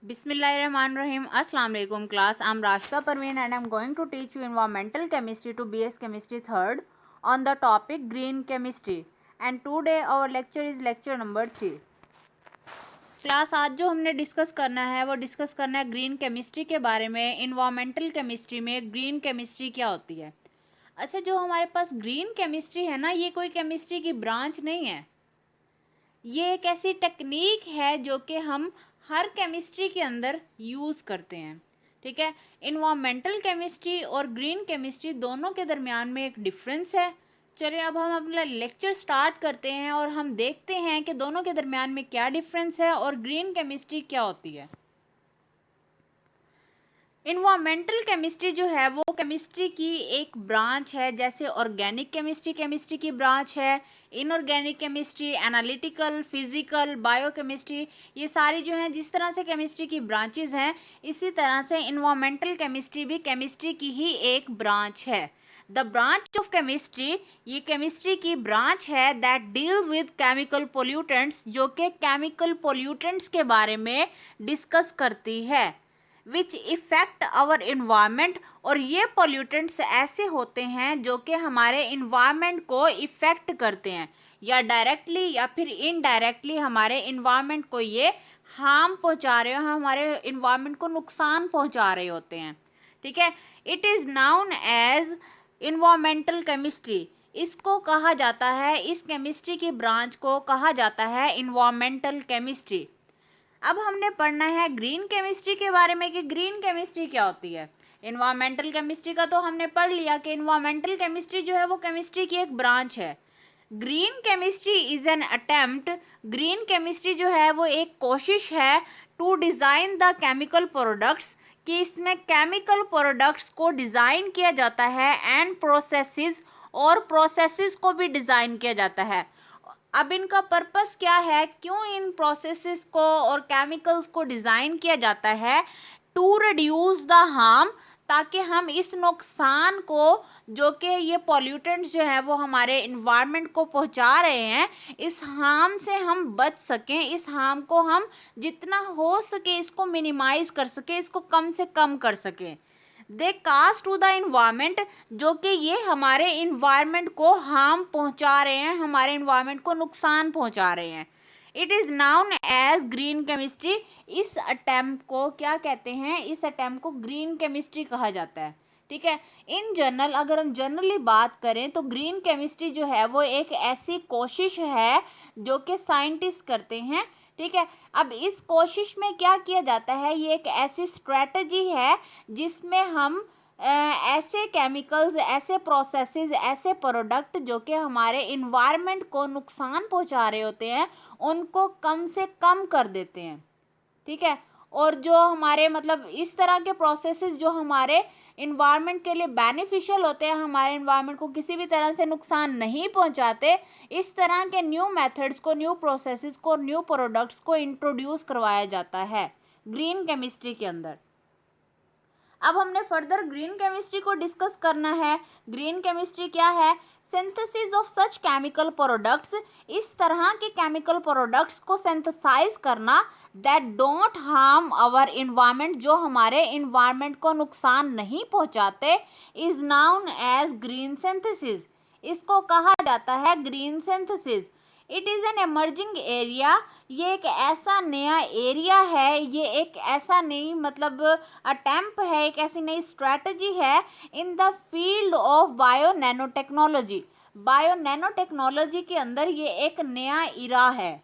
Bismillahirrahmanirrahim. Assalamu alaikum class. I'm Rashida Parveen and I'm going to teach you environmental chemistry to BS Chemistry 3rd on the topic green chemistry. And today our lecture is lecture number 3. Class आज जो हमने discuss करना है वो discuss करना है green chemistry के बारे में। इन्वायरमेंटल केमिस्ट्री में ग्रीन केमिस्ट्री क्या होती है। अच्छा, जो हमारे पास ग्रीन केमिस्ट्री है ना, ये कोई केमिस्ट्री की ब्रांच नहीं है, ये एक ऐसी टेक्निक है जो कि हम हर केमिस्ट्री के अंदर यूज़ करते हैं। ठीक है, इन्वायरमेंटल केमिस्ट्री और ग्रीन केमिस्ट्री दोनों के दरमियान में एक डिफरेंस है। चलिए अब हम अपना लेक्चर स्टार्ट करते हैं और हम देखते हैं कि दोनों के दरमियान में क्या डिफरेंस है और ग्रीन केमिस्ट्री क्या होती है। इन्वायरमेंटल केमिस्ट्री जो है वो केमिस्ट्री की एक ब्रांच है, जैसे ऑर्गेनिक केमिस्ट्री केमिस्ट्री की ब्रांच है, inorganic chemistry, analytical, physical, biochemistry, ये सारी जो हैं जिस तरह से केमिस्ट्री की ब्रांचेस हैं, इसी तरह से इन्वायरमेंटल केमिस्ट्री भी केमिस्ट्री की ही एक ब्रांच है। द ब्रांच ऑफ केमिस्ट्री, ये केमिस्ट्री की ब्रांच है that deal with chemical pollutants, जो कि केमिकल पोल्यूटेंट्स के बारे में डिस्कस करती है, विच इफेक्ट आवर इन्वायरमेंट। और ये पोल्यूटेंट्स ऐसे होते हैं जो कि हमारे इन्वायरमेंट को इफेक्ट करते हैं, या डायरेक्टली या फिर इनडायरेक्टली हमारे इन्वायरमेंट को ये हार्म पहुंचा रहे हो, हमारे इन्वायरमेंट को नुकसान पहुंचा रहे होते हैं। ठीक है, it is known as environmental chemistry, इसको कहा जाता है, इस केमिस्ट्री की ब्रांच को कहा जाता है इन्वायरमेंटल केमिस्ट्री। अब हमने पढ़ना है ग्रीन केमिस्ट्री के बारे में कि ग्रीन केमिस्ट्री क्या होती है। इन्वायरमेंटल केमिस्ट्री का तो हमने पढ़ लिया कि इन्वायरमेंटल केमिस्ट्री जो है वो केमिस्ट्री की एक ब्रांच है। Green chemistry is an attempt, green chemistry जो है वो एक कोशिश है to design the chemical products, कि इसमें केमिकल प्रोडक्ट्स को डिज़ाइन किया जाता है, एंड प्रोसेसेस, और प्रोसेसेस को भी डिज़ाइन किया जाता है। अब इनका पर्पस क्या है, क्यों इन प्रोसेसेस को और केमिकल्स को डिज़ाइन किया जाता है, टू रिड्यूस द हार्म, ताकि हम इस नुकसान को जो कि ये पॉल्यूटेंट्स जो है वो हमारे इन्वायरमेंट को पहुंचा रहे हैं, इस हार्म से हम बच सकें, इस हार्म को हम जितना हो सके इसको मिनिमाइज कर सकें, इसको कम से कम कर सकें। दे कास्ट टू द इन्वायरमेंट, जो कि ये हमारे इन्वायरमेंट को हार्म पहुंचा रहे हैं, हमारे इन्वायरमेंट को नुकसान पहुंचा रहे हैं। It is known as green chemistry, इस अटेम्प्ट को क्या कहते हैं, इस अटेम्प्ट को ग्रीन केमिस्ट्री कहा जाता है। ठीक है, इन जनरल अगर हम जनरली बात करें तो ग्रीन केमिस्ट्री जो है वो एक ऐसी कोशिश है जो कि साइंटिस्ट करते हैं। ठीक है, अब इस कोशिश में क्या किया जाता है, ये एक ऐसी स्ट्रेटजी है जिसमें हम ऐसे केमिकल्स, ऐसे प्रोसेसेस, ऐसे प्रोडक्ट जो कि हमारे इन्वायरमेंट को नुकसान पहुंचा रहे होते हैं, उनको कम से कम कर देते हैं। ठीक है, और जो हमारे मतलब इस तरह के प्रोसेसेस जो हमारे इन्वायरमेंट के लिए बेनिफिशियल होते हैं, हमारे इन्वायरमेंट को किसी भी तरह से नुकसान नहीं पहुंचाते, इस तरह के न्यू मेथड्स को, न्यू प्रोसेसेस को, न्यू प्रोडक्ट्स को इंट्रोड्यूस करवाया जाता है ग्रीन केमिस्ट्री के अंदर। अब हमने फर्दर ग्रीन केमिस्ट्री को डिस्कस करना है। ग्रीन केमिस्ट्री क्या है, synthesis of such chemical products, इस तरह के केमिकल प्रोडक्ट्स को सिंथेसाइज करना that don't harm our environment, जो हमारे इन्वायरमेंट को नुकसान नहीं पहुंचाते, is known as green synthesis, इसको कहा जाता है green synthesis. It is an emerging area, ये एक ऐसा नया एरिया है, ये एक ऐसा नई मतलब अटेम्प्ट है, एक ऐसी नई स्ट्रेटजी है in the field of bio nano technology. Bio nano technology के अंदर ये एक नया इरा है।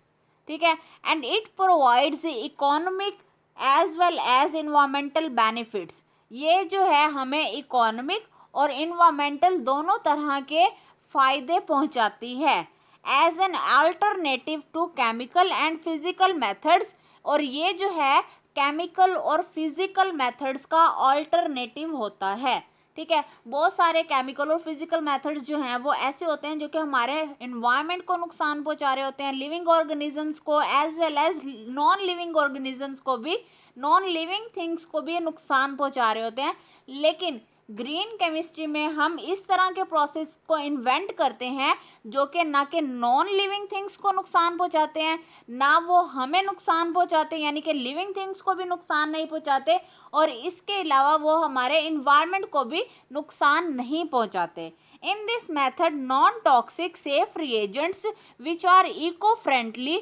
ठीक है, and it provides economic as well as environmental benefits, ये जो है हमें इकोनॉमिक और इन्वायरमेंटल दोनों तरह के फायदे पहुंचाती है as an alternative to chemical and physical methods, और ये जो है केमिकल और फिजिकल मेथड्स का अल्टरनेटिव होता है। ठीक है, बहुत सारे केमिकल और फिजिकल मेथड्स जो हैं वो ऐसे होते हैं जो कि हमारे इन्वायरमेंट को नुकसान पहुंचा रहे होते हैं, लिविंग ऑर्गेनिजम्स को as well as non living organisms को भी, नॉन लिविंग थिंग्स को भी नुकसान पहुंचा रहे होते हैं। लेकिन ग्रीन केमिस्ट्री में हम इस तरह के प्रोसेस को इन्वेंट करते हैं जो कि ना कि नॉन लिविंग थिंग्स को नुकसान पहुंचाते हैं, ना वो हमें नुकसान पहुंचाते हैं, यानी कि लिविंग थिंग्स को भी नुकसान नहीं पहुंचाते, और इसके अलावा वो हमारे इन्वायरमेंट को भी नुकसान नहीं पहुंचाते। In this method, non-toxic safe reagents which are eco-friendly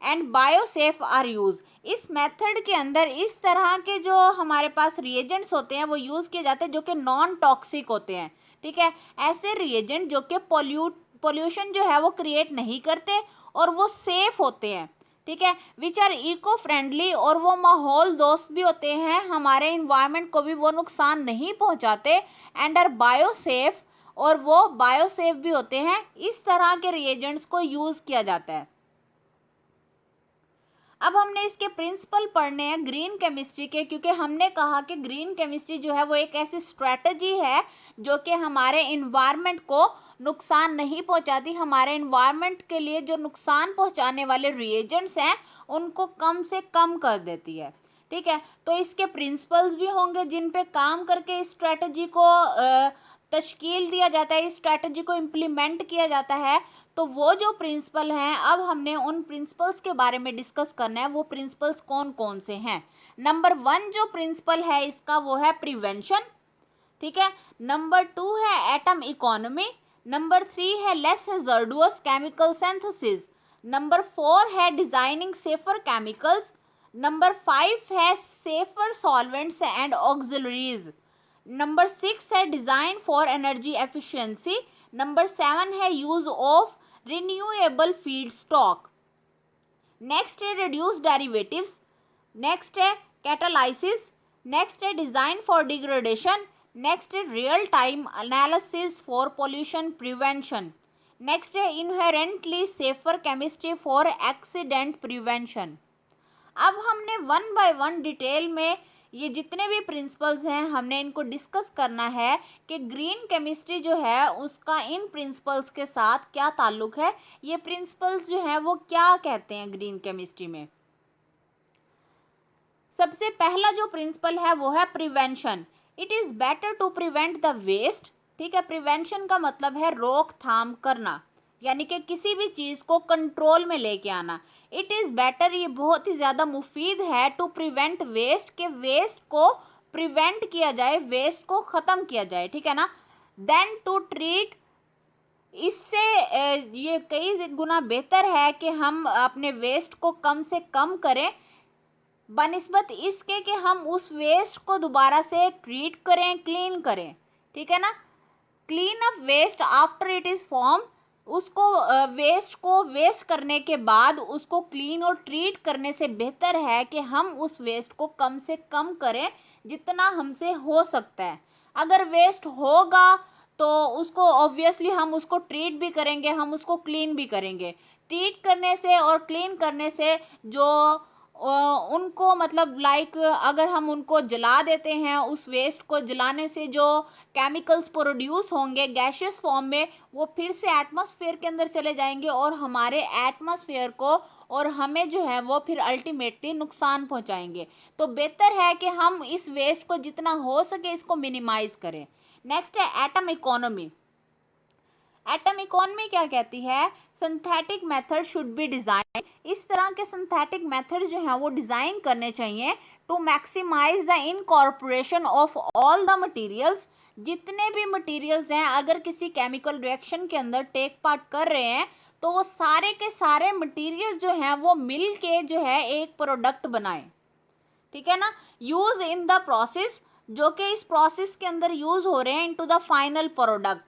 and biosafe are used. इस मेथड के अंदर इस तरह के जो हमारे पास रिएजेंट्स होते हैं वो यूज किए जाते हैं जो कि नॉन टॉक्सिक होते हैं, ठीक है। ऐसे रिएजेंट जो कि पोल्यूशन जो है वो क्रिएट नहीं करते और वो सेफ होते हैं, ठीक है, विच आर इको फ्रेंडली, और वो माहौल दोस्त भी होते हैं, हमारे इन्वायरमेंट को भी वो नुकसान नहीं पहुंचाते, एंड आर बायोसेफ, और वो बायोसेफ भी होते हैं। इस तरह के रिएजेंट्स को यूज किया जाता है। अब हमने इसके प्रिंसिपल पढ़ने हैं ग्रीन केमिस्ट्री के, क्योंकि हमने कहा कि ग्रीन केमिस्ट्री जो है वो एक ऐसी स्ट्रेटजी है जो कि हमारे इन्वायरमेंट को नुकसान नहीं पहुंचाती, हमारे इन्वायरमेंट के लिए जो नुकसान पहुंचाने वाले रिएजेंट्स हैं उनको कम से कम कर देती है, ठीक है। तो इसके प्रिंसिपल्स भी होंगे जिन पे काम करके इस स्ट्रेटजी को तश्कील दिया जाता है, इस स्ट्रेटजी को इम्प्लीमेंट किया जाता है। तो वो जो प्रिंसिपल हैं, अब हमने उन प्रिंसिपल्स के बारे में डिस्कस करना है। वो प्रिंसिपल्स कौन कौन से हैं? नंबर 1 जो प्रिंसिपल है इसका वो है प्रिवेंशन, ठीक है। नंबर 2 है एटम इकोनॉमी। नंबर 3 है less hazardous chemical synthesis. Number 4 है डिजाइनिंग सेफर केमिकल्स। नंबर 5 है safer solvents and auxiliaries. Number 6 है design for energy efficiency. Number 7 है use of renewable feed stock. Next है रिड्यूस डेरिवेटिव्स। नेक्स्ट है catalysis. Next है design for degradation. Next है real time analysis for pollution prevention. Next है inherently safer chemistry for accident prevention. अब हमने 1 bye 1 detail में ये जितने भी प्रिंसिपल्स हैं हमने इनको डिस्कस करना है कि ग्रीन केमिस्ट्री जो है उसका इन प्रिंसिपल्स के साथ क्या ताल्लुक है, ये प्रिंसिपल्स जो हैं वो क्या कहते हैं ग्रीन केमिस्ट्री में। सबसे पहला जो प्रिंसिपल है वो है prevention. It is better to prevent the waste, ठीक है। प्रिवेंशन का मतलब है रोकथाम करना, यानी कि किसी भी चीज को कंट्रोल में लेके आना। इट इज बेटर, ये बहुत ही ज्यादा मुफीद है, टू प्रिवेंट वेस्ट, के वेस्ट को प्रिवेंट किया जाए, वेस्ट को खत्म किया जाए, ठीक है ना, देन टू ट्रीट। इससे ये कई गुना बेहतर है कि हम अपने वेस्ट को कम से कम करें बनिस्बत इसके कि हम उस वेस्ट को दोबारा से ट्रीट करें, क्लीन करें, ठीक है ना। Clean up waste after it is form, उसको वेस्ट को वेस्ट करने के बाद उसको क्लीन और ट्रीट करने से बेहतर है कि हम उस वेस्ट को कम से कम करें जितना हमसे हो सकता है। अगर वेस्ट होगा तो उसको ऑब्वियसली हम उसको ट्रीट भी करेंगे, हम उसको क्लीन भी करेंगे। ट्रीट करने से और क्लीन करने से जो उनको मतलब लाइक अगर हम उनको जला देते हैं, उस वेस्ट को जलाने से जो केमिकल्स प्रोड्यूस होंगे गैशियस फॉर्म में वो फिर से एटमॉस्फेयर के अंदर चले जाएंगे और हमारे एटमॉस्फेयर को और हमें जो है वो फिर अल्टीमेटली नुकसान पहुंचाएंगे। तो बेहतर है कि हम इस वेस्ट को जितना हो सके इसको मिनिमाइज करें। नेक्स्ट है एटम इकोनॉमी। एटम इकोनॉमी क्या कहती है? Synthetic method should be design. इस तरह के सिंथेटिक मेथड जो हैं वो डिजाइन करने चाहिए to maximise the incorporation of all the materials. जितने भी मटेरियल्स हैं अगर किसी केमिकल रिएक्शन के अंदर टेक पार्ट कर रहे हैं तो वो सारे के सारे मटेरियल जो हैं वो मिल के जो है एक प्रोडक्ट बनाएं, ठीक है ना। यूज इन द प्रोसेस, जो कि इस प्रोसेस के अंदर यूज हो रहे हैं into the final product,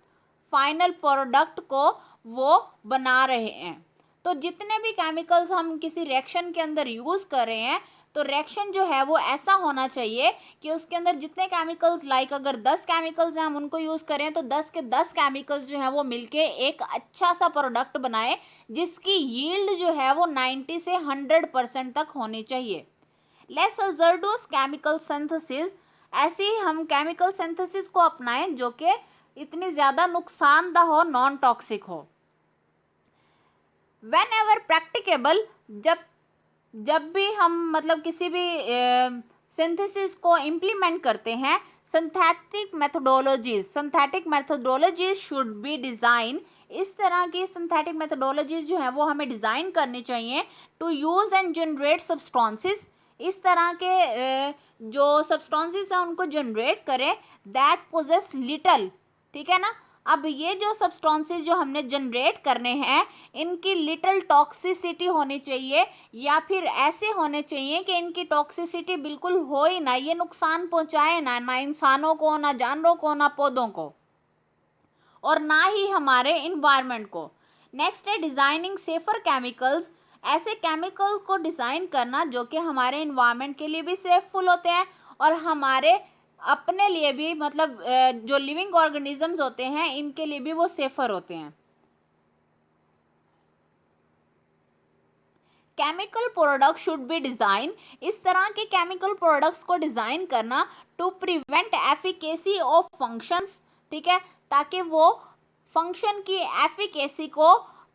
final product को वो बना रहे हैं। तो जितने भी केमिकल्स हम किसी रिएक्शन के अंदर यूज कर रहे हैं तो रिएक्शन जो है वो ऐसा होना चाहिए कि उसके अंदर जितने केमिकल्स लाइक अगर 10 केमिकल्स हैं हम उनको यूज करें तो 10 के 10 केमिकल्स जो है वो मिलके एक अच्छा सा प्रोडक्ट बनाए जिसकी यील्ड जो है वो 90 से 100% तक होनी चाहिए। लेस हैज़ार्डस केमिकल सिंथेसिस, ऐसी हम केमिकल सिंथेसिस को अपनाएं जो कि इतनी ज्यादा नुकसानदा हो, नॉन टॉक्सिक हो। वेन एवर प्रैक्टिकेबल, जब भी हम मतलब किसी भी सिंथेसिस को इम्प्लीमेंट करते हैं, सिंथेटिक मैथोडोलॉजीज शुड बी डिजाइन, इस तरह की सिंथेटिक मैथोडोलॉजीज जो है वो हमें डिजाइन करनी चाहिए to use and generate substances, इस तरह के जो सब्सटेंसेस हैं उनको जनरेट करें दैट पोजेस लिटल, ठीक है ना। अब ये जो सब्सटेंसेस जो हमने जनरेट करने हैं इनकी लिटल टॉक्सिसिटी होनी चाहिए, या फिर ऐसे होने चाहिए कि इनकी टॉक्सिसिटी बिल्कुल हो ही ना, ये नुकसान पहुंचाए ना, ना इंसानों को, ना जानवरों को, ना पौधों को, और ना ही हमारे इन्वायरमेंट को। नेक्स्ट है डिजाइनिंग सेफर केमिकल्स, ऐसे केमिकल्स को डिजाइन करना जो कि हमारे इन्वायरमेंट के लिए भी सेफफुल होते हैं और हमारे अपने लिए भी, मतलब जो लिविंग ऑर्गेनिजम्स होते हैं इनके लिए भी वो सेफर होते हैं। Chemical product should be design, इस तरह के केमिकल प्रोडक्ट्स को डिजाइन करना to prevent efficacy of functions, ठीक है, ताकि वो फंक्शन की एफिकेसी को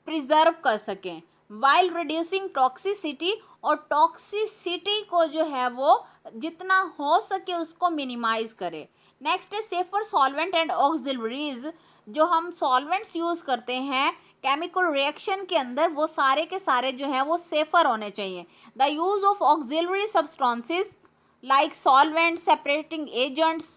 प्रिजर्व कर सकें, वाइल रिड्यूसिंग टॉक्सिसिटी, और टॉक्सिसिटी को जो है वो जितना हो सके उसको मिनिमाइज करे। नेक्स्ट है सेफर सॉल्वेंट एंड ऑक्सिलरीज, जो हम सॉल्वेंट्स यूज करते हैं केमिकल रिएक्शन के अंदर वो सारे के सारे जो है वो सेफर होने चाहिए। The use of auxiliary substances like solvent separating agents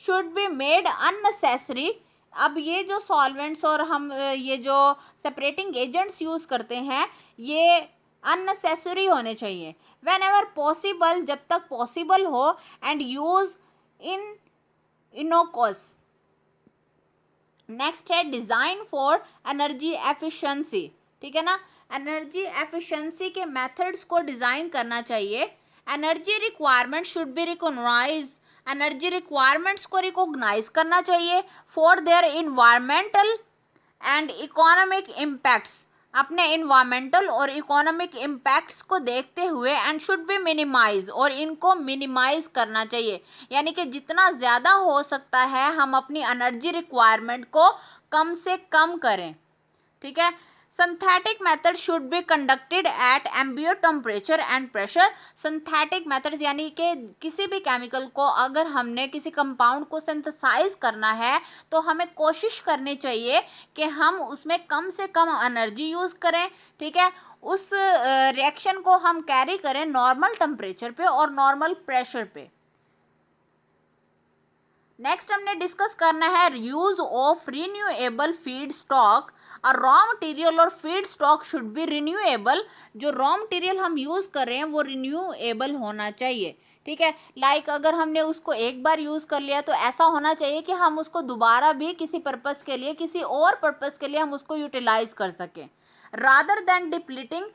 should be made unnecessary, अब ये जो सॉल्वेंट्स और हम ये जो सेपरेटिंग एजेंट्स यूज करते हैं ये अननेसेसरी होने चाहिए। वेन एवर पॉसिबल, जब तक पॉसिबल हो, and use in innocuous. Next है डिजाइन फॉर एनर्जी एफिशिएंसी, ठीक है ना, एनर्जी एफिशिएंसी के मेथड्स को डिजाइन करना चाहिए। Energy requirement should be recognise, energy requirements को रिकॉग्नाइज करना चाहिए for their environmental and economic impacts, अपने इन्वायरमेंटल और इकोनॉमिक इम्पैक्ट्स को देखते हुए, एंड शुड बी मिनिमाइज, और इनको मिनिमाइज करना चाहिए, यानी कि जितना ज़्यादा हो सकता है हम अपनी एनर्जी रिक्वायरमेंट को कम से कम करें, ठीक है। Synthetic method should be conducted at ambient temperature and pressure, synthetic methods यानी कि किसी भी केमिकल को अगर हमने किसी कंपाउंड को सिंथेसाइज करना है तो हमें कोशिश करनी चाहिए कि हम उसमें कम से कम एनर्जी यूज करें, ठीक है, उस रिएक्शन को हम कैरी करें नॉर्मल टेम्परेचर पे और नॉर्मल प्रेशर पे। नेक्स्ट हमने डिस्कस करना है use of renewable feed stock, और रॉ मटेरियल और feed stock should be renewable, जो रॉ मटेरियल हम यूज कर रहे हैं वो रिन्यूएबल होना चाहिए, ठीक है। लाइक अगर हमने उसको एक बार यूज कर लिया तो ऐसा होना चाहिए कि हम उसको दोबारा भी किसी पर्पस के लिए, किसी और पर्पस के लिए हम उसको यूटिलाइज कर सकें, रादर देन डिप्लीटिंग,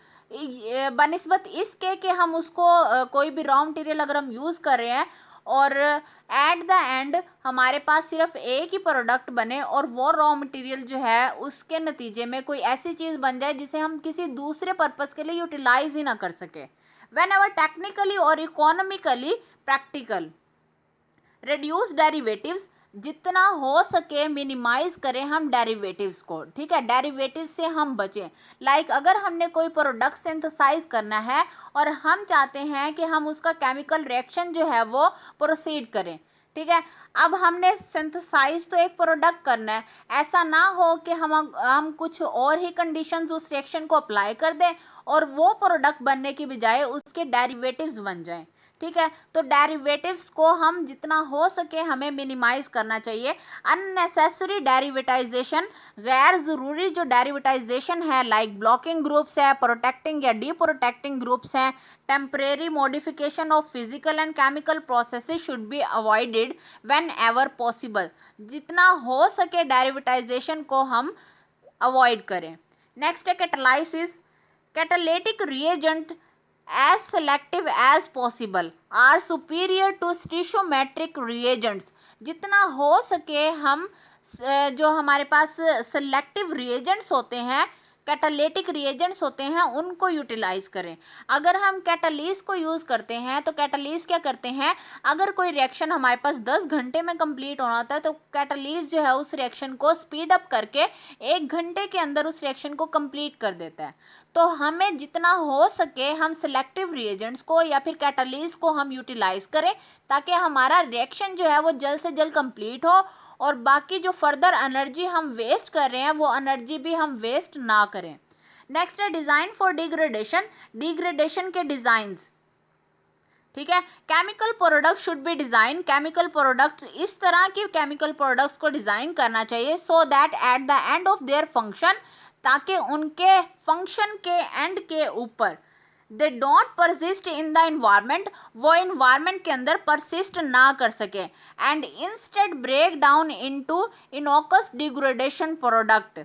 बनिस्बत इसके कि हम उसको कोई भी रॉ मटेरियल अगर हम यूज कर रहे हैं और एट द एंड हमारे पास सिर्फ एक ही प्रोडक्ट बने और वो रॉ मटेरियल जो है उसके नतीजे में कोई ऐसी चीज़ बन जाए जिसे हम किसी दूसरे पर्पस के लिए यूटिलाइज ही ना कर सके। वेन एवर टेक्निकली और इकोनॉमिकली प्रैक्टिकल, रिड्यूस डेरिवेटिव्स, जितना हो सके मिनिमाइज करें हम डेरिवेटिव्स को, ठीक है, डेरिवेटिव से हम बचें। लाइक अगर हमने कोई प्रोडक्ट सिंथेसाइज करना है और हम चाहते हैं कि हम उसका केमिकल रिएक्शन जो है वो प्रोसीड करें, ठीक है, अब हमने सिंथेसाइज तो एक प्रोडक्ट करना है, ऐसा ना हो कि हम कुछ और ही कंडीशंस उस रिएक्शन को अप्लाई कर दें और वो प्रोडक्ट बनने की बजाय उसके डेरिवेटिव्स बन जाएं, ठीक है। तो डेरिवेटिव्स को हम जितना हो सके हमें मिनिमाइज करना चाहिए। अननेसेसरी डेरिवेटाइजेशन, गैर जरूरी जो डेरिवेटाइजेशन है लाइक ब्लॉकिंग ग्रुप्स है, प्रोटेक्टिंग या डी प्रोटेक्टिंग ग्रुप्स हैं, temporary modification of physical and chemical processes should be avoided when ever possible, जितना हो सके डेरिवेटाइजेशन को हम अवॉइड करें। नेक्स्ट है catalysis, catalytic reagent as selective as possible are superior to stoichiometric reagents, जितना हो सके हम जो हमारे पास सेलेक्टिव रिएजेंट्स होते हैं, कैटालिटिक रिएजेंट्स होते हैं, उनको यूटिलाइज करें। अगर हम कैटालिस को यूज करते हैं तो कैटालिस क्या करते हैं, अगर कोई रिएक्शन हमारे पास 10 घंटे में कंप्लीट होना होता है तो कैटालिस जो है उस रिएक्शन को स्पीड अप करके 1 घंटे के अंदर उस रिएक्शन को कंप्लीट कर देता है। तो हमें जितना हो सके हम सिलेक्टिव रिएजेंट्स को या फिर कैटालिस्ट को हम यूटिलाइज करें, ताकि हमारा रिएक्शन जो है वो जल्द से जल्द कंप्लीट हो, और बाकी जो फर्दर एनर्जी हम वेस्ट कर रहे हैं वो एनर्जी भी हम वेस्ट ना करें। नेक्स्ट है डिजाइन फॉर डिग्रेडेशन, डिग्रेडेशन के डिजाइंस। ठीक है, chemical product should be design, chemical product इस तरह की केमिकल प्रोडक्ट्स को डिजाइन करना चाहिए so that at the end of their function, ताकि उनके फंक्शन के एंड के ऊपर they don't persist in the environment, वो इन्वायरमेंट के अंदर परसिस्ट ना कर सके, and instead break down into innocuous degradation product,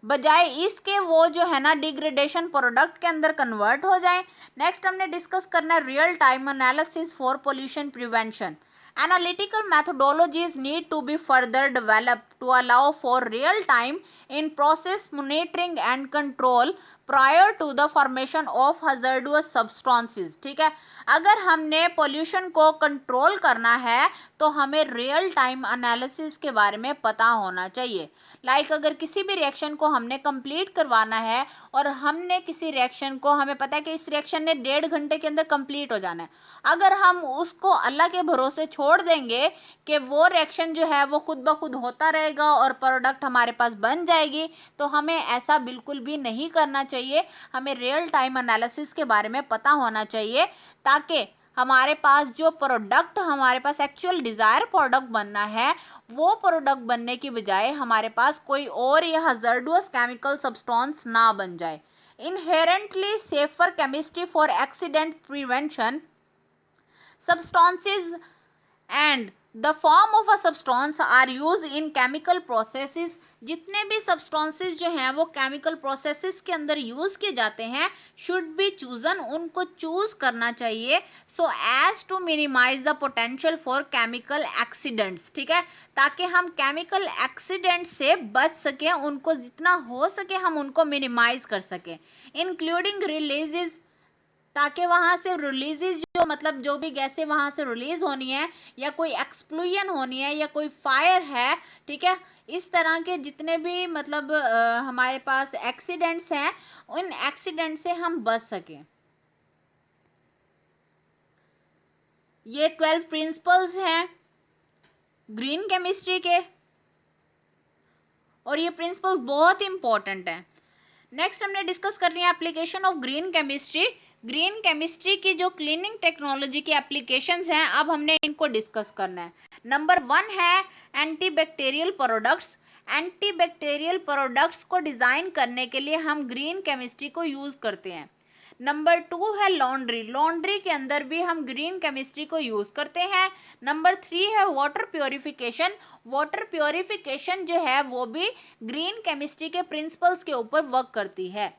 बजाय इसके वो जो है ना डिग्रेडेशन प्रोडक्ट के अंदर कन्वर्ट हो जाए। नेक्स्ट हमने डिस्कस करना है real time analysis for pollution prevention. Analytical methodologies need to be further developed to allow for real time in process monitoring and control prior to the formation of hazardous substances। ठीक है, अगर हमने pollution को control करना है तो हमें real time analysis के बारे में पता होना चाहिए। अगर किसी भी रिएक्शन को हमने कंप्लीट करवाना है और हमने किसी रिएक्शन को, हमें पता है कि इस रिएक्शन ने 1.5 घंटे के अंदर कंप्लीट हो जाना है, अगर हम उसको अल्लाह के भरोसे छोड़ देंगे कि वो रिएक्शन जो है वो खुद ब खुद होता रहेगा और प्रोडक्ट हमारे पास बन जाएगी, तो हमें ऐसा बिल्कुल भी नहीं करना चाहिए। हमें रियल टाइम एनालिसिस के बारे में पता होना चाहिए, ताकि हमारे पास जो प्रोडक्ट, हमारे पास एक्चुअल डिजायर प्रोडक्ट बनना है, वो प्रोडक्ट बनने की बजाय हमारे पास कोई और या हजार्डस केमिकल सब्सटेंस ना बन जाए। Inherently safer chemistry for accident prevention, substances and the form of a substance are used in chemical processes। जितने भी substances जो हैं वो chemical processes के अंदर यूज किए जाते हैं, should be chosen, उनको चूज करना चाहिए, so as to minimize the potential for chemical accidents। ठीक है, ताकि हम chemical accident से बच सकें, उनको जितना हो सके हम उनको minimize कर सकें, including releases, ताकि वहां से रिलीजेस जो, मतलब जो भी गैसें वहां से रिलीज होनी है, या कोई एक्सप्लोजन होनी है, या कोई फायर है, ठीक है, इस तरह के जितने भी मतलब हमारे पास एक्सीडेंट्स हैं, उन एक्सीडेंट से हम बच सकें। ये 12 प्रिंसिपल्स हैं ग्रीन केमिस्ट्री के, और ये प्रिंसिपल्स बहुत इंपॉर्टेंट हैं। नेक्स्ट हमने डिस्कस करनी है application of green chemistry. Green chemistry की जो क्लीनिंग टेक्नोलॉजी की एप्लीकेशंस हैं, अब हमने इनको डिस्कस करना है। नंबर 1 है एंटीबैक्टीरियल प्रोडक्ट्स। एंटीबैक्टीरियल प्रोडक्ट्स को डिजाइन करने के लिए हम ग्रीन केमिस्ट्री को यूज करते हैं। नंबर 2 है लॉन्ड्री। लॉन्ड्री के अंदर भी हम ग्रीन केमिस्ट्री को यूज करते हैं। नंबर 3 है वाटर प्योरिफिकेशन। वाटर प्योरिफिकेशन जो है वो भी ग्रीन केमिस्ट्री के प्रिंसिपल्स के ऊपर वर्क करती है।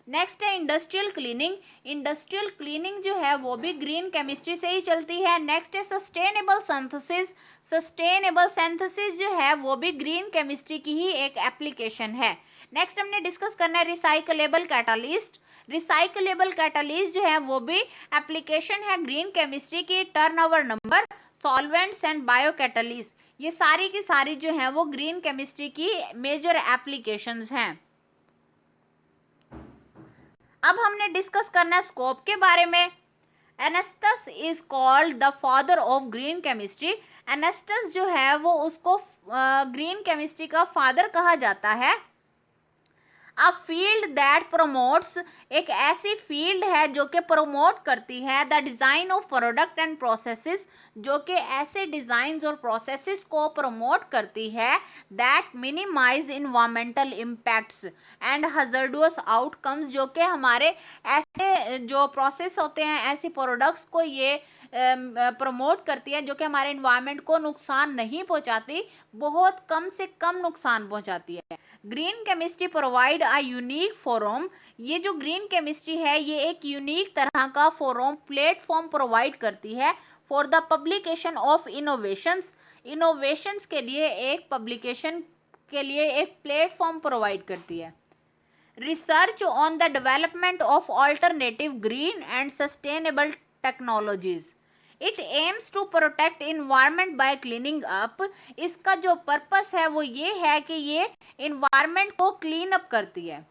नेक्स्ट है इंडस्ट्रियल क्लीनिंग। इंडस्ट्रियल क्लीनिंग जो है वो भी ग्रीन केमिस्ट्री से ही चलती है। नेक्स्ट है सस्टेनेबल सिंथेसिस। सस्टेनेबल सिंथेसिस जो है वो भी ग्रीन केमिस्ट्री की ही एक एप्लीकेशन है। नेक्स्ट हमने डिस्कस करना है रिसाइकलेबल कैटालिस्ट। रिसाइकलेबल कैटालिस्ट जो है वो भी एप्लीकेशन है ग्रीन केमिस्ट्री की। Turnover number, solvents and bio catalyst, ये सारी की सारी जो है वो ग्रीन केमिस्ट्री की मेजर एप्लीकेशंस हैं। अब हमने डिस्कस करना है स्कोप के बारे में। Anastas is called the father of green chemistry. Anastas जो है वो उसको ग्रीन केमिस्ट्री का फादर कहा जाता है। अ फील्ड दैट प्रमोट्स, एक ऐसी फील्ड है जो कि प्रमोट करती है the design of product and processes, जो कि ऐसे डिजाइन और प्रोसेसेस को प्रमोट करती है that minimise environmental impacts and hazardous outcomes, जो कि हमारे ऐसे जो प्रोसेस होते हैं, ऐसी प्रोडक्ट्स को ये प्रमोट करती है जो कि हमारे इन्वायरमेंट को नुकसान नहीं पहुंचाती, बहुत कम से कम नुकसान पहुंचाती है। Green chemistry provide a unique forum. ये जो ग्रीन केमिस्ट्री है ये एक यूनिक तरह का फोरम, प्लेटफॉर्म प्रोवाइड करती है for the publication of innovations. Innovations के लिए एक पब्लिकेशन के लिए एक प्लेटफॉर्म प्रोवाइड करती है। Research on the development of alternative green and sustainable technologies. It aims to protect environment by cleaning up. इसका जो पर्पस है वो ये है कि ये इन्वायरमेंट को क्लीन अप करती है।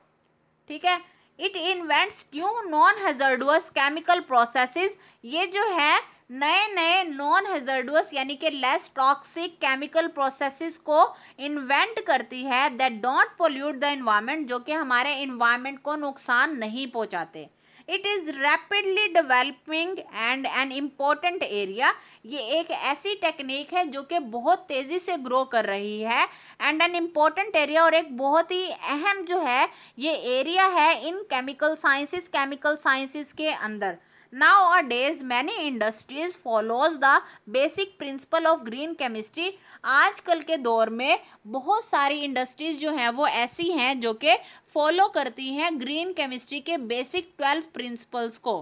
ठीक है, it invents new non hazardous chemical processes, ये जो है नए नए नॉन हैजर्डस यानी कि लेस टॉक्सिक केमिकल प्रोसेसेस को इन्वेंट करती है that don't pollute the environment, जो कि हमारे एनवायरनमेंट को नुकसान नहीं पहुंचाते। It is rapidly developing and an important area, ये एक ऐसी टेक्निक है जो कि बहुत तेजी से ग्रो कर रही है, एंड एन इम्पोर्टेंट एरिया, और एक बहुत ही अहम जो है ये एरिया है इन केमिकल साइंसेस के अंदर। Nowadays many industries follows the basic principle of green chemistry, आजकल के दौर में बहुत सारी इंडस्ट्रीज जो हैं वो ऐसी हैं जो कि फॉलो करती हैं ग्रीन केमिस्ट्री के बेसिक 12 प्रिंसिपल्स को।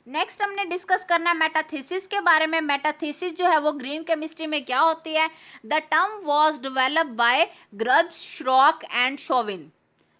नेक्स्ट हमने डिस्कस करना है मेटाथीसिस के बारे में। मेटाथीसिस जो है वो ग्रीन केमिस्ट्री में क्या होती है? The term was developed by Grubbs, Schrock and Chauvin.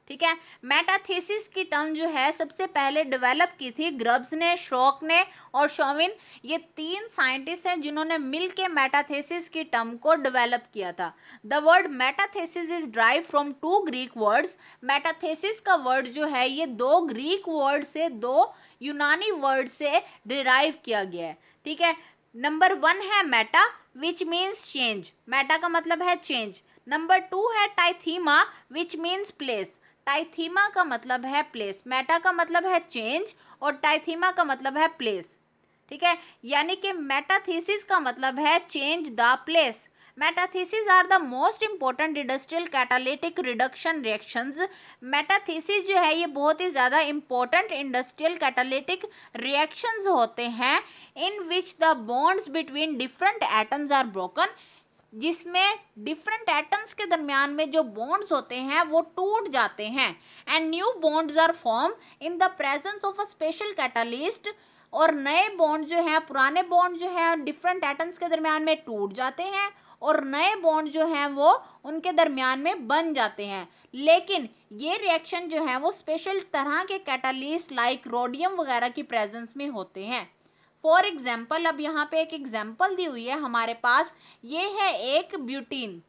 ठीक है, मेटाथीसिस की टर्म जो है सबसे पहले डेवलप की थी ग्रब्स ने, श्रॉक ने और शोविन, ये 3 साइंटिस्ट हैं जिन्होंने मिलकर मेटाथीसिस की टर्म को डेवलप किया था। The word metathesis is drive from 2 Greek words. Metathesis का वर्ड जो है ये 2 ग्रीक वर्ड से, 2 यूनानी वर्ड से डिराइव किया गया है। ठीक है, नंबर 1 है Meta which means change, Meta का मतलब है चेंज। नंबर 2 है टाइथीमा विच मीन्स प्लेस, टाइथीमा का मतलब है प्लेस, मेटा का मतलब है चेंज और टाइथीमा का मतलब है प्लेस। ठीक है, यानी कि मेटाथीसिस का मतलब है change the place. Metathesis are the most important industrial catalytic reduction reactions. Metathesis जो है ये बहुत ही ज्यादा इंपॉर्टेंट इंडस्ट्रियल कैटालिटिक रिएक्शंस होते हैं in which the bonds between different atoms are broken, जिसमें डिफरेंट एटम्स के दरमियान में जो बॉन्ड्स होते हैं वो टूट जाते हैं, and new bonds are form in the presence of a special catalyst, और नए बॉन्ड जो हैं, पुराने बॉन्ड जो हैं डिफरेंट एटम्स के दरमियान में टूट जाते हैं और नए बॉन्ड जो हैं वो उनके दरमियान में बन जाते हैं। लेकिन ये रिएक्शन जो है वो स्पेशल तरह के कैटालिस्ट लाइक रोडियम वगैरह की प्रेजेंस में होते हैं। फॉर एग्जाम्पल, अब यहाँ पे एक एग्जाम्पल दी हुई है हमारे पास, ये है एक ब्यूटीन,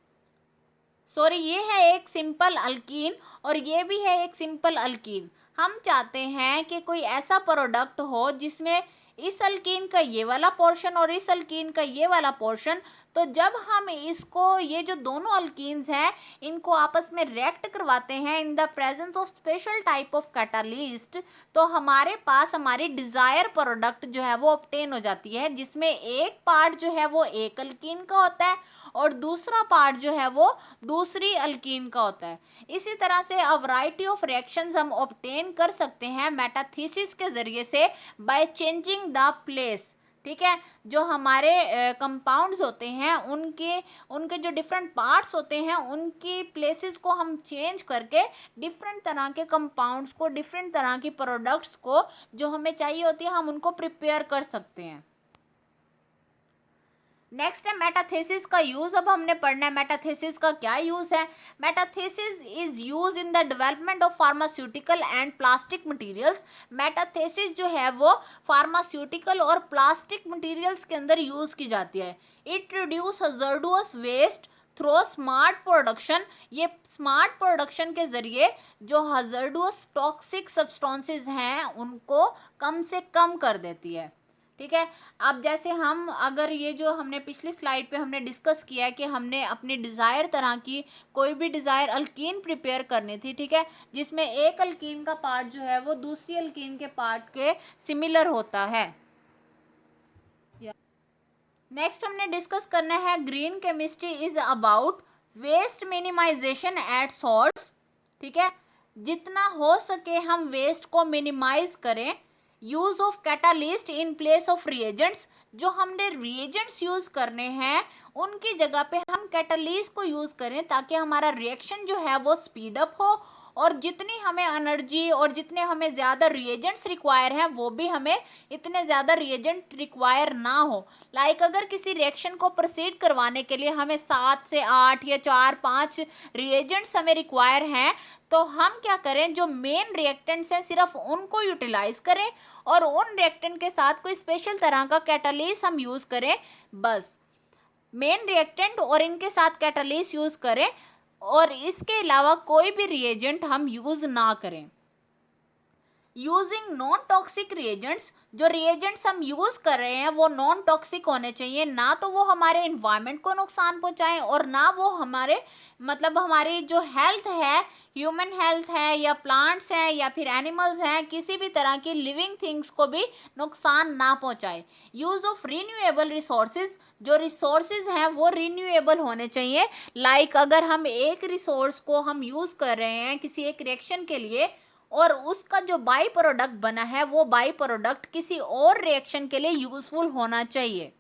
सॉरी ये है एक सिंपल अल्कीन और ये भी है एक सिंपल अल्कीन। हम चाहते हैं कि कोई ऐसा प्रोडक्ट हो जिसमें इस अल्कीन का ये वाला पोर्शन और इस अल्कीन का ये वाला पोर्शन, तो जब हम इसको, ये जो दोनों अल्कीन्स हैं इनको आपस में रिएक्ट करवाते हैं इन the presence of special type of catalyst, तो हमारे पास हमारी डिजायर प्रोडक्ट जो है वो ऑब्टेन हो जाती है, जिसमें एक पार्ट जो है वो एक अल्कीन का होता है और दूसरा पार्ट जो है वो दूसरी अल्कीन का होता है। इसी तरह से अ वैरायटी ऑफ रिएक्शंस हम ऑब्टेन कर सकते हैं मेटाथीसिस के जरिए से बाय चेंजिंग द प्लेस। ठीक है, जो हमारे कंपाउंड्स होते हैं उनके जो डिफरेंट पार्ट्स होते हैं उनकी प्लेसेस को हम चेंज करके डिफरेंट तरह के कंपाउंड्स को, डिफरेंट तरह की प्रोडक्ट्स को जो हमें चाहिए होती है हम उनको प्रिपेयर कर सकते हैं। नेक्स्ट है मेटाथीसिस का यूज। अब हमने पढ़ना है मेटाथीसिस का क्या यूज है। Metathesis is use in the development of pharmaceutical and plastic materials. Metathesis जो है वो फार्मास्यूटिकल और प्लास्टिक मटेरियल्स के अंदर यूज की जाती है। It reduce hazardous waste through smart production. ये स्मार्ट प्रोडक्शन के जरिए जो हजार्डस टॉक्सिक सब्सटेंसेस हैं उनको कम से कम कर देती है। ठीक है, अब जैसे हम अगर ये जो हमने पिछली स्लाइड पे हमने डिस्कस किया है कि हमने अपनी डिजायर तरह की कोई भी डिजायर अल्कीन प्रिपेयर करनी थी, ठीक है, जिसमें एक अल्कीन का पार्ट जो है वो दूसरी अल्कीन के पार्ट के सिमिलर होता है। नेक्स्ट हमने डिस्कस करना है green chemistry is about waste minimisation at source. ठीक है, जितना हो सके हम वेस्ट को मिनिमाइज करें। Use of catalyst in place of reagents. जो हमने रिएजेंट्स यूज करने हैं उनकी जगह पे हम कैटालिस्ट को यूज करें ताकि हमारा रिएक्शन जो है वो स्पीड अप हो और जितनी हमें एनर्जी और जितने हमें ज्यादा रिएजेंट्स रिक्वायर हैं वो भी हमें इतने ज्यादा रिएजेंट रिक्वायर ना हो। लाइक अगर किसी रिएक्शन को प्रोसीड करवाने के लिए हमें 7 से 8 या 4-5 रिएजेंट्स हमें रिक्वायर हैं, तो हम क्या करें, जो मेन रिएक्टेंट्स हैं सिर्फ उनको यूटिलाइज करें और उन रिएक्टेंट के साथ कोई स्पेशल तरह का कैटालिस्ट हम यूज करें। बस मेन रिएक्टेंट और इनके साथ कैटालिस्ट यूज करें, और इसके अलावा कोई भी रिएजेंट हम यूज ना करें। यूजिंग नॉन टॉक्सिक रिएजेंट्स, जो रिएजेंट्स हम यूज कर रहे हैं वो नॉन टॉक्सिक होने चाहिए, ना तो वो हमारे एनवायरनमेंट को नुकसान पहुंचाएं और ना वो हमारे मतलब हमारी जो हेल्थ है, ह्यूमन हेल्थ है या प्लांट्स हैं या फिर एनिमल्स हैं, किसी भी तरह की लिविंग थिंग्स को भी नुकसान ना पहुंचाए। यूज ऑफ रिन्यूएबल रिसोर्सेज, जो रिसोर्सेज हैं वो रिन्यूएबल होने चाहिए। लाइक अगर हम एक रिसोर्स को हम यूज कर रहे हैं किसी एक रिएक्शन के लिए और उसका जो बाई प्रोडक्ट बना है वो बाई प्रोडक्ट किसी और रिएक्शन के लिए यूजफुल होना चाहिए।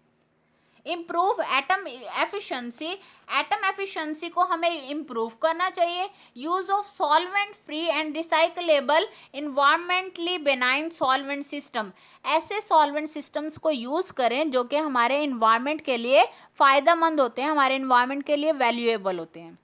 Improve atom efficiency, atom efficiency को हमें इम्प्रूव करना चाहिए। Use of solvent free and recyclable environmentally benign solvent system, ऐसे सॉल्वेंट सिस्टम्स को यूज करें जो कि हमारे इन्वायरमेंट के लिए फायदेमंद होते हैं, हमारे इन्वायरमेंट के लिए वैल्यूएबल होते हैं।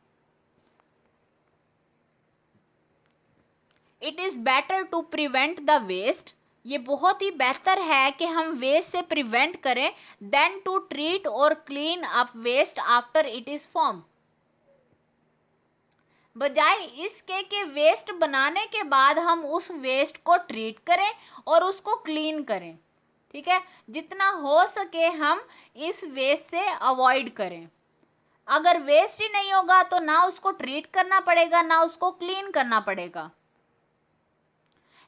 It is better to prevent the waste, ये बहुत ही बेहतर है कि हम वेस्ट से प्रिवेंट करें देन टू ट्रीट और clean up waste after it is form, बजाय इसके कि वेस्ट बनाने के बाद हम उस वेस्ट को ट्रीट करें और उसको क्लीन करें। ठीक है, जितना हो सके हम इस वेस्ट से अवॉइड करें। अगर वेस्ट ही नहीं होगा तो ना उसको ट्रीट करना पड़ेगा ना उसको क्लीन करना पड़ेगा।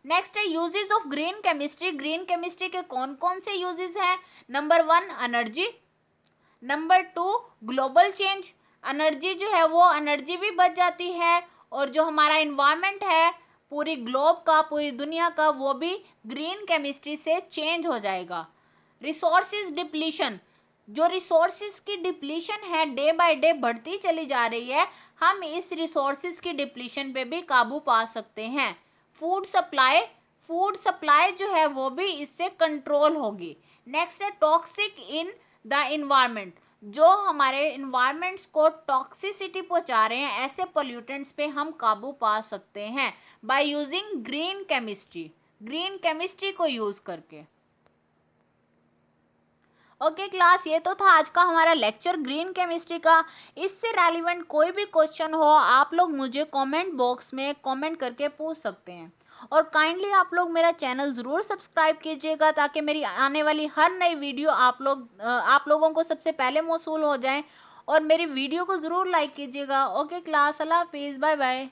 नेक्स्ट है uses of green chemistry. Green chemistry के कौन कौन से यूजेस हैं? Number 1 energy, number 2 global change, energy जो है वो एनर्जी भी बच जाती है और जो हमारा इन्वायरमेंट है पूरी ग्लोब का, पूरी दुनिया का, वो भी ग्रीन केमिस्ट्री से चेंज हो जाएगा। रिसोर्सेज डिप्लीशन, जो रिसोर्सेज की डिप्लीशन है डे बाय डे बढ़ती चली जा रही है, हम इस रिसोर्सेज की डिप्लीशन पे भी काबू पा सकते हैं। फूड सप्लाई, फूड सप्लाई जो है वो भी इससे कंट्रोल होगी। नेक्स्ट है टॉक्सिक इन द इन्वायरमेंट, जो हमारे इन्वायरमेंट्स को टॉक्सिसिटी पहुंचा रहे हैं ऐसे पोल्यूटेंट्स पे हम काबू पा सकते हैं by using green chemistry, green chemistry को यूज करके। ओके क्लास, ये तो था आज का हमारा लेक्चर ग्रीन केमिस्ट्री का। इससे रेलिवेंट कोई भी क्वेश्चन हो आप लोग मुझे कमेंट बॉक्स में कमेंट करके पूछ सकते हैं और काइंडली आप लोग मेरा चैनल ज़रूर सब्सक्राइब कीजिएगा ताकि मेरी आने वाली हर नई वीडियो आप लोगों को सबसे पहले मौसूल हो जाए और मेरी वीडियो को ज़रूर लाइक कीजिएगा। ओके क्लास, अल्लाह हाफिज़, बाय बाय।